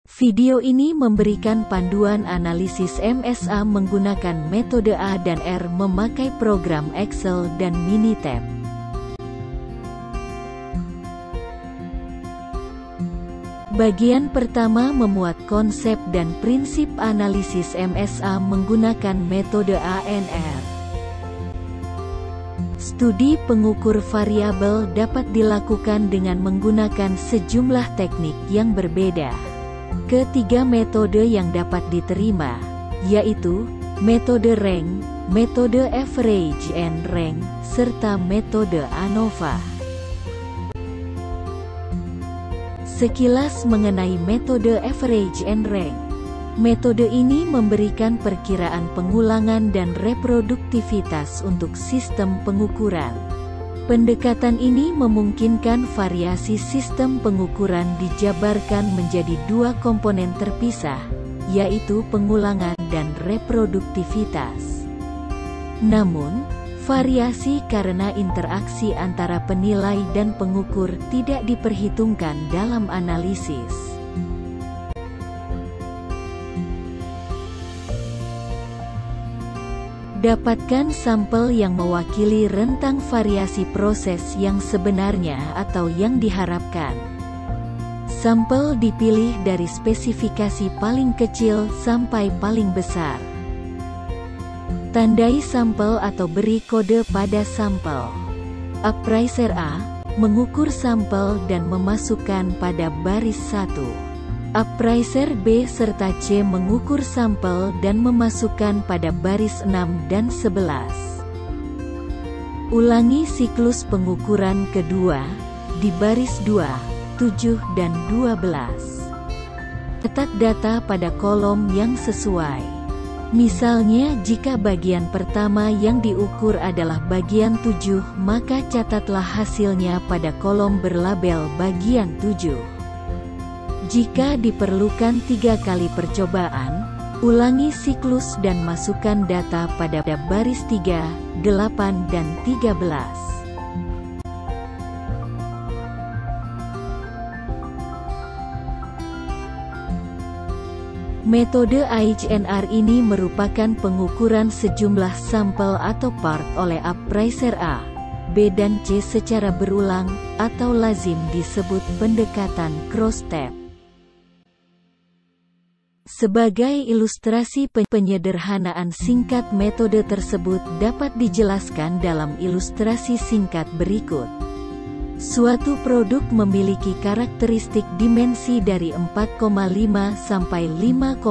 Video ini memberikan panduan analisis MSA menggunakan metode A dan R memakai program Excel dan Minitab. Bagian pertama memuat konsep dan prinsip analisis MSA menggunakan metode ANR. Studi pengukur variabel dapat dilakukan dengan menggunakan sejumlah teknik yang berbeda. Ketiga metode yang dapat diterima, yaitu metode rank, metode average and rank, serta metode ANOVA. Sekilas mengenai metode average and rank. Metode ini memberikan perkiraan pengulangan dan reproduktivitas untuk sistem pengukuran. Pendekatan ini memungkinkan variasi sistem pengukuran dijabarkan menjadi dua komponen terpisah, yaitu pengulangan dan reproduktivitas. Namun, variasi karena interaksi antara penilai dan pengukur tidak diperhitungkan dalam analisis. Dapatkan sampel yang mewakili rentang variasi proses yang sebenarnya atau yang diharapkan. Sampel dipilih dari spesifikasi paling kecil sampai paling besar. Tandai sampel atau beri kode pada sampel. Appraiser A mengukur sampel dan memasukkan pada baris 1. Appraiser B serta C mengukur sampel dan memasukkan pada baris 6 dan 11. Ulangi siklus pengukuran kedua, di baris 2, 7 dan 12. Cetak data pada kolom yang sesuai. Misalnya jika bagian pertama yang diukur adalah bagian 7, maka catatlah hasilnya pada kolom berlabel bagian 7. Jika diperlukan 3 kali percobaan, ulangi siklus dan masukkan data pada baris 3, 8 dan 13. Metode ANR ini merupakan pengukuran sejumlah sampel atau part oleh appraiser A, B dan C secara berulang, atau lazim disebut pendekatan cross-step. Sebagai ilustrasi penyederhanaan singkat metode tersebut dapat dijelaskan dalam ilustrasi singkat berikut. Suatu produk memiliki karakteristik dimensi dari 4,5 sampai 5,5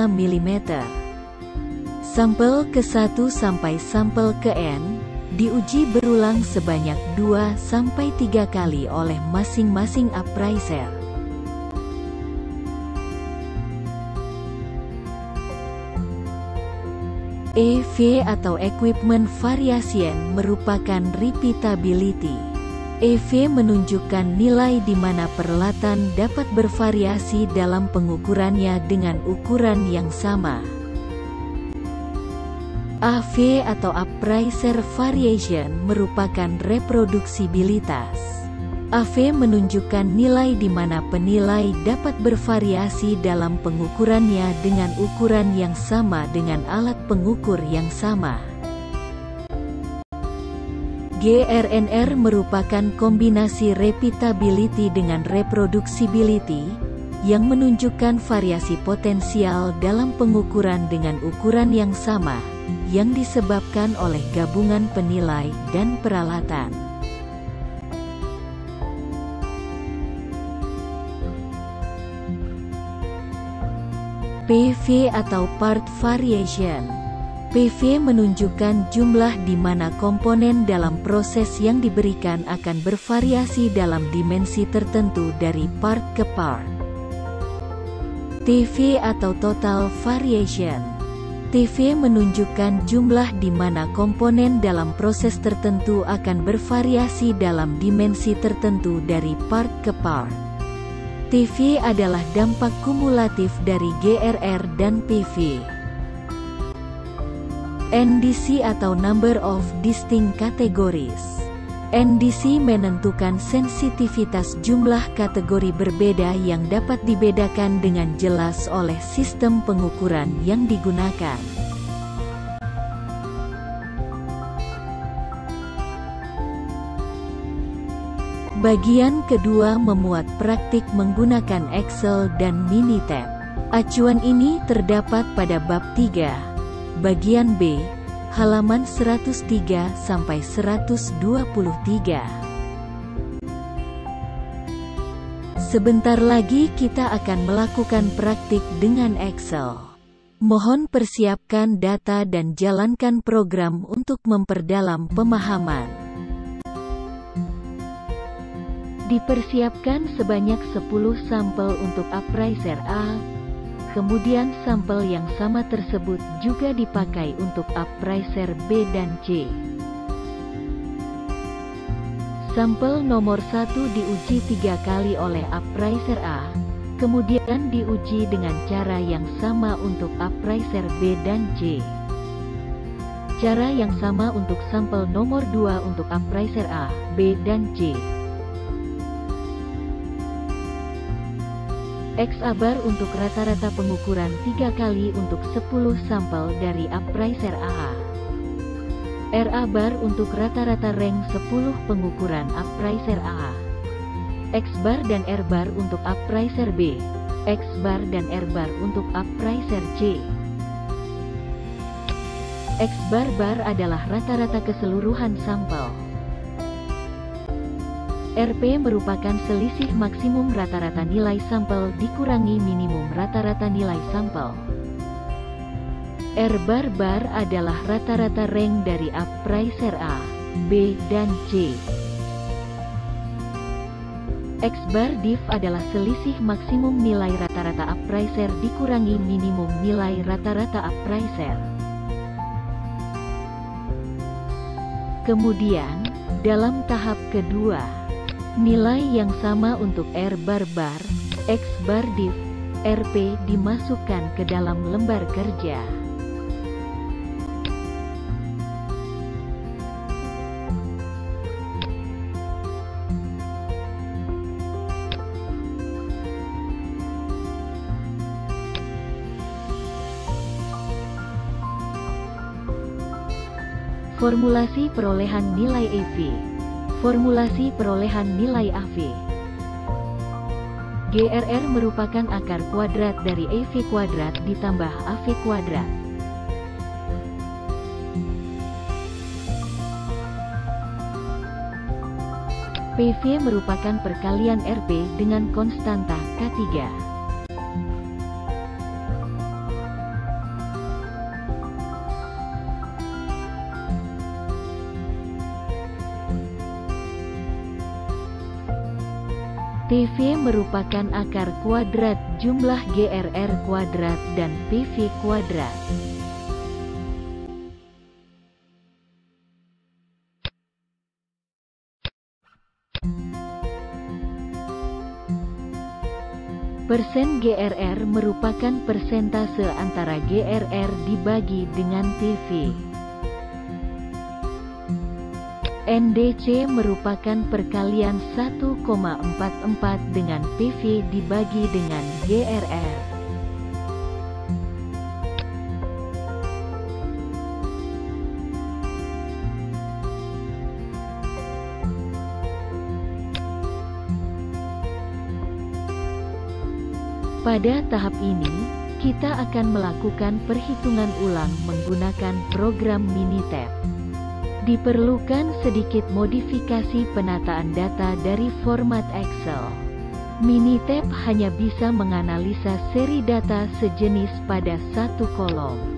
mm. Sampel ke-1 sampai sampel ke-n diuji berulang sebanyak 2 sampai 3 kali oleh masing-masing appraiser. EV atau Equipment Variation merupakan repeatability. EV menunjukkan nilai di mana peralatan dapat bervariasi dalam pengukurannya dengan ukuran yang sama. AV atau Appraiser Variation merupakan reproduksibilitas. AV menunjukkan nilai di mana penilai dapat bervariasi dalam pengukurannya dengan ukuran yang sama dengan alat pengukur yang sama. GRNR merupakan kombinasi repeatability dengan reproducibility, yang menunjukkan variasi potensial dalam pengukuran dengan ukuran yang sama, yang disebabkan oleh gabungan penilai dan peralatan. PV atau Part Variation. PV menunjukkan jumlah di mana komponen dalam proses yang diberikan akan bervariasi dalam dimensi tertentu dari part ke part. TV atau Total Variation. TV menunjukkan jumlah di mana komponen dalam proses tertentu akan bervariasi dalam dimensi tertentu dari part ke part. TV adalah dampak kumulatif dari GRR dan PV. NDC atau Number of Distinct Categories. NDC menentukan sensitivitas jumlah kategori berbeda yang dapat dibedakan dengan jelas oleh sistem pengukuran yang digunakan. Bagian kedua memuat praktik menggunakan Excel dan Minitab. Acuan ini terdapat pada bab 3, bagian B, halaman 103-123. Sebentar lagi kita akan melakukan praktik dengan Excel. Mohon persiapkan data dan jalankan program untuk memperdalam pemahaman. Dipersiapkan sebanyak 10 sampel untuk appraiser A. Kemudian sampel yang sama tersebut juga dipakai untuk appraiser B dan C. Sampel nomor 1 diuji 3 kali oleh appraiser A, kemudian diuji dengan cara yang sama untuk appraiser B dan C. Cara yang sama untuk sampel nomor 2 untuk appraiser A, B dan C. X-bar untuk rata-rata pengukuran 3 kali untuk 10 sampel dari appraiser AA. RA-bar untuk rata-rata rank 10 pengukuran appraiser AA. X-bar dan R-bar untuk appraiser B. X-bar dan R-bar untuk appraiser C. X-bar adalah rata-rata keseluruhan sampel. RP merupakan selisih maksimum rata-rata nilai sampel dikurangi minimum rata-rata nilai sampel. R-bar adalah rata-rata rank dari appraiser A, B, dan C. X-bar diff adalah selisih maksimum nilai rata-rata appraiser dikurangi minimum nilai rata-rata appraiser. Kemudian, dalam tahap kedua, nilai yang sama untuk R-bar, X-bar diff, RP dimasukkan ke dalam lembar kerja. Formulasi perolehan nilai EV. Formulasi perolehan nilai AV. GRR merupakan akar kuadrat dari EV kuadrat ditambah AV kuadrat. PV merupakan perkalian RP dengan konstanta K3. TV merupakan akar kuadrat jumlah GRR kuadrat dan PV kuadrat. Persen GRR merupakan persentase antara GRR dibagi dengan TV. NDC merupakan perkalian 1,44 dengan PV dibagi dengan GRR. Pada tahap ini, kita akan melakukan perhitungan ulang menggunakan program Minitab. Diperlukan sedikit modifikasi penataan data dari format Excel. Minitab hanya bisa menganalisa seri data sejenis pada satu kolom.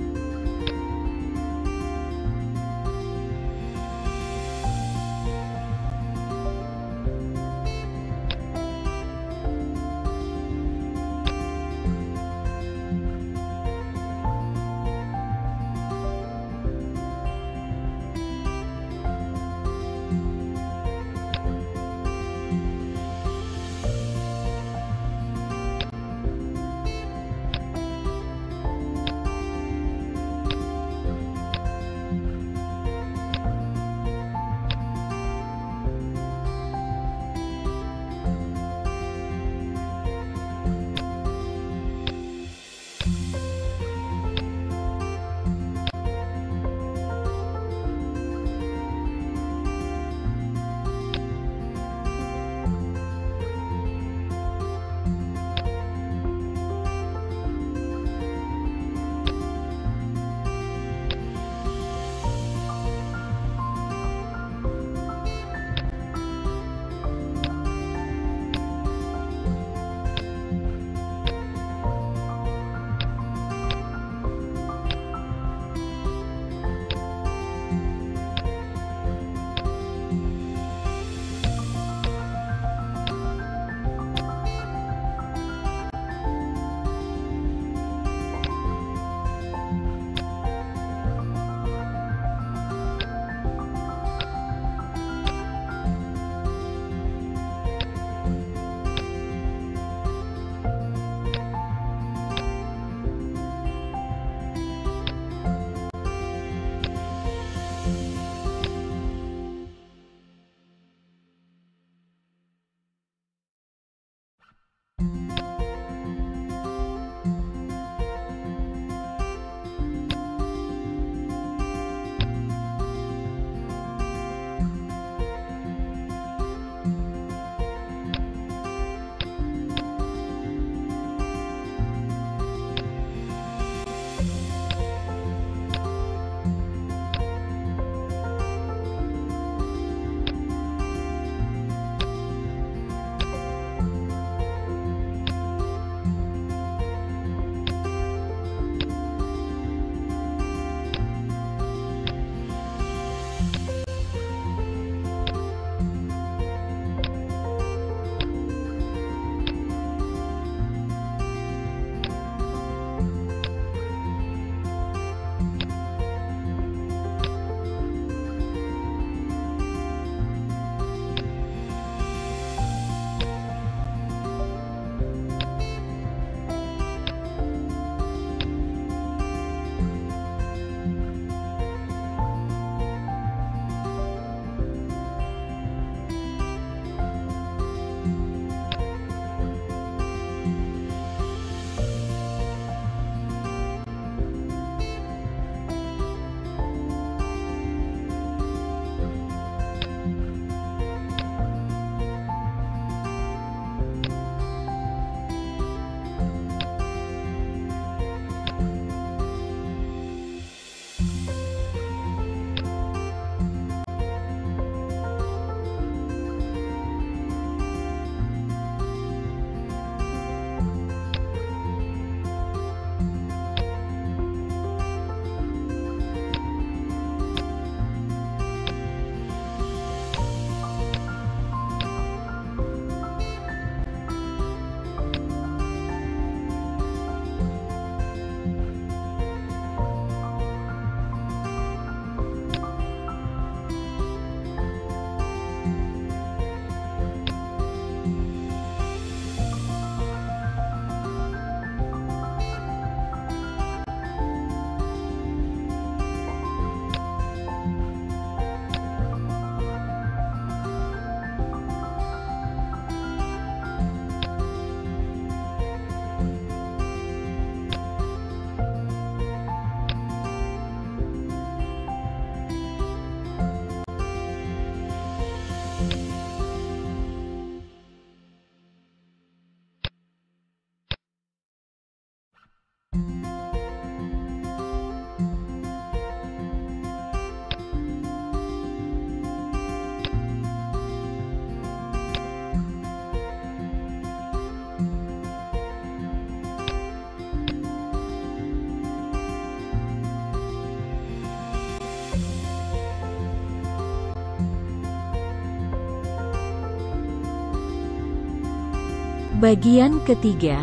Bagian ketiga,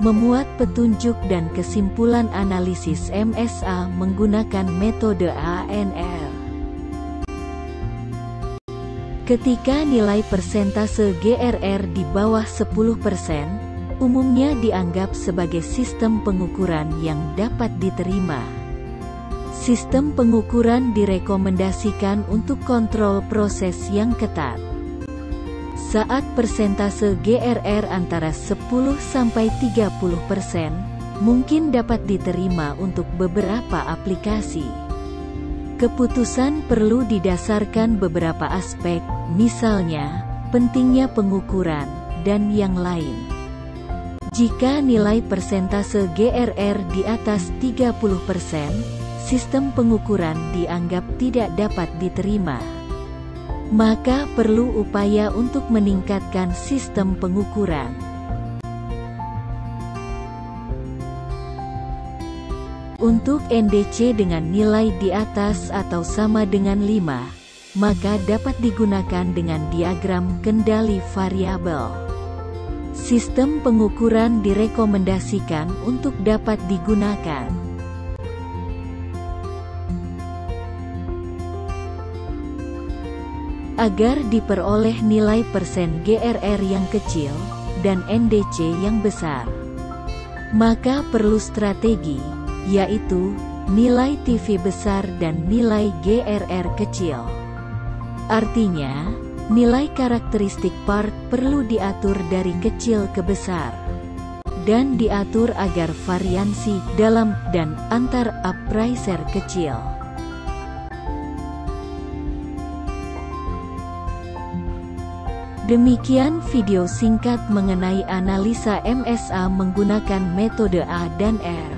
memuat petunjuk dan kesimpulan analisis MSA menggunakan metode ANR. Ketika nilai persentase GRR di bawah 10%, umumnya dianggap sebagai sistem pengukuran yang dapat diterima. Sistem pengukuran direkomendasikan untuk kontrol proses yang ketat. Saat persentase GRR antara 10–30%, mungkin dapat diterima untuk beberapa aplikasi. Keputusan perlu didasarkan beberapa aspek, misalnya, pentingnya pengukuran, dan yang lain. Jika nilai persentase GRR di atas 30%, sistem pengukuran dianggap tidak dapat diterima. Maka perlu upaya untuk meningkatkan sistem pengukuran. Untuk NDC dengan nilai di atas atau sama dengan 5, maka dapat digunakan dengan diagram kendali variabel. Sistem pengukuran direkomendasikan untuk dapat digunakan. Agar diperoleh nilai persen GRR yang kecil, dan NDC yang besar, maka perlu strategi, yaitu, nilai TV besar dan nilai GRR kecil. Artinya, nilai karakteristik part perlu diatur dari kecil ke besar, dan diatur agar variansi dalam dan antar appraiser kecil. Demikian video singkat mengenai analisa MSA menggunakan metode A dan R.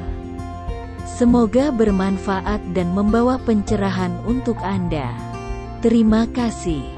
Semoga bermanfaat dan membawa pencerahan untuk Anda. Terima kasih.